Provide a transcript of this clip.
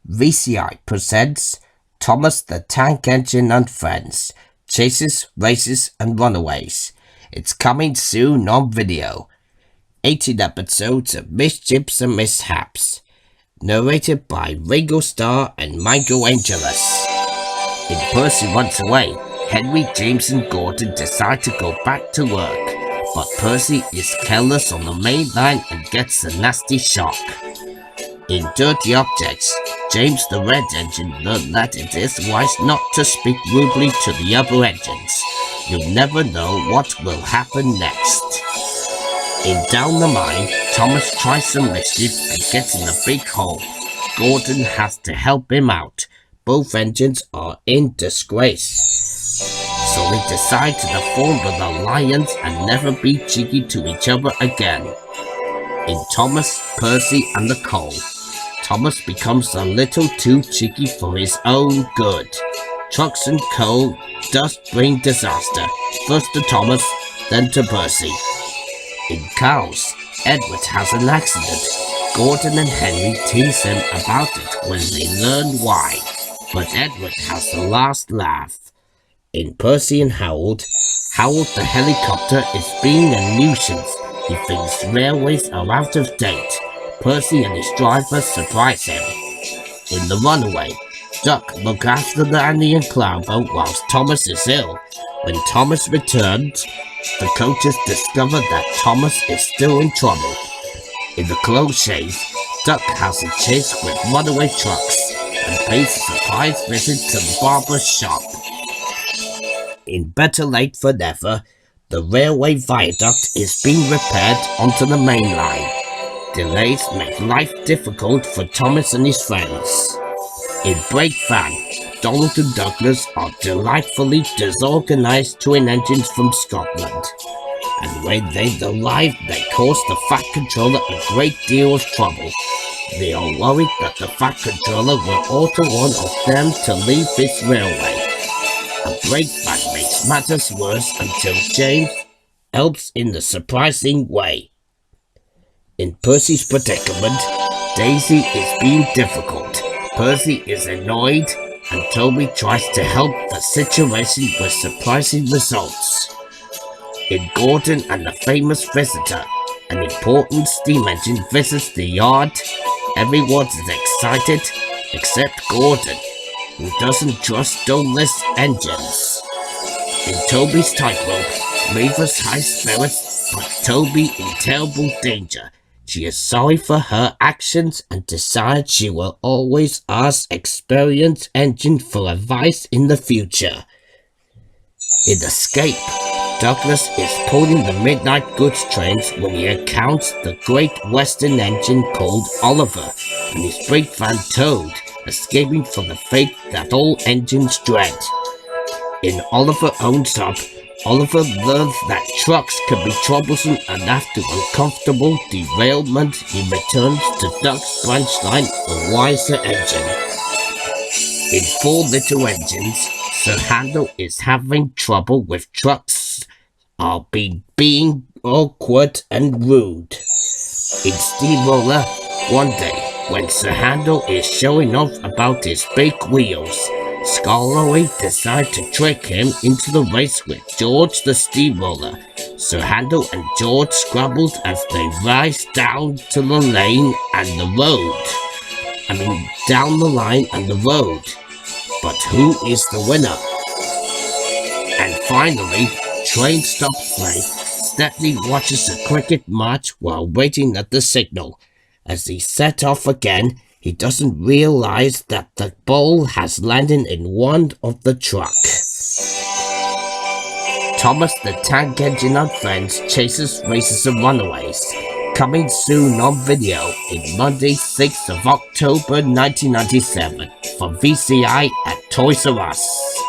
VCI presents Thomas the Tank Engine and Friends, Chases, Races and Runaways. It's coming soon on video. 18 episodes of Mischiefs and Mishaps. Narrated by Ringo Starr and Michael Angelus. In Percy Runs Away, Henry, James and Gordon decide to go back to work, but Percy is careless on the main line and gets a nasty shock. In Dirty Objects, James the Red Engine learned that it is wise not to speak rudely to the other engines. You never know what will happen next. In Down the Mine, Thomas tries some mischief and gets in a big hole. Gordon has to help him out. Both engines are in disgrace. So they decide to form an alliance and never be cheeky to each other again. In Thomas, Percy and the Coal, Thomas becomes a little too cheeky for his own good. Trucks and coal does bring disaster, first to Thomas, then to Percy. In Cows, Advert has an accident. Gordon and Henry tease him about it when they learn why, but Advert has the last laugh. In Percy and Harold the helicopter is being a nuisance. He thinks railways are out of date. Percy and his driver surprise him. In The Runaway, Duck look after the Annie and Cloud boat whilst Thomas is ill. When Thomas returns, the coaches discover that Thomas is still in trouble. In The Clothes Chase, Duck has a chase with runaway trucks and pays a surprise visit to the barber's shop. In Better Late Than Never, the railway viaduct is being repaired onto the main line. Delays make life difficult for Thomas and his friends. In Break Van, Donald and Douglas are delightfully disorganized twin engines from Scotland. And when they arrive, they cause the Fat Controller a great deal of trouble. They are worried that the Fat Controller will order one of them to leave his railway. A Break Van makes matters worse until James helps in a surprising way. In Percy's Predicament, Daisy is being difficult. Percy is annoyed, and Toby tries to help the situation with surprising results. In Gordon and the Famous Visitor, an important steam engine visits the yard. Everyone is excited except Gordon, who doesn't trust doorless engines. In Toby's Tightrope, Mavis high spirits put Toby in terrible danger. She is sorry for her actions and decides she will always ask experienced engine for advice in the future. In Escape, Douglas is pulling the midnight goods trains when he encounters the Great Western engine called Oliver and his brake van Toad, escaping from the fate that all engines dread. In Oliver Owns Up, Oliver learns that trucks can be troublesome and after uncomfortable derailment, he returns to Duck's branch line, a wiser engine. In Four Little Engines, Sir Handel is having trouble with trucks are being awkward and rude. In Steamroller, one day, when Sir Handel is showing off about his big wheels, Scarlowy decides to trick him into the race with George the Steamroller. Sir Handel and George scrabbled as they rise down to the lane and the road. Down the line and the road. But who is the winner? And finally, train stops play. Stepney watches a cricket match while waiting at the signal. As he set off again, he doesn't realize that the ball has landed in one of the truck. Thomas the Tank Engine and Friends Chases, Races and Runaways. Coming soon on video in Monday, 6th of October 1997 for VCI at Toys R Us.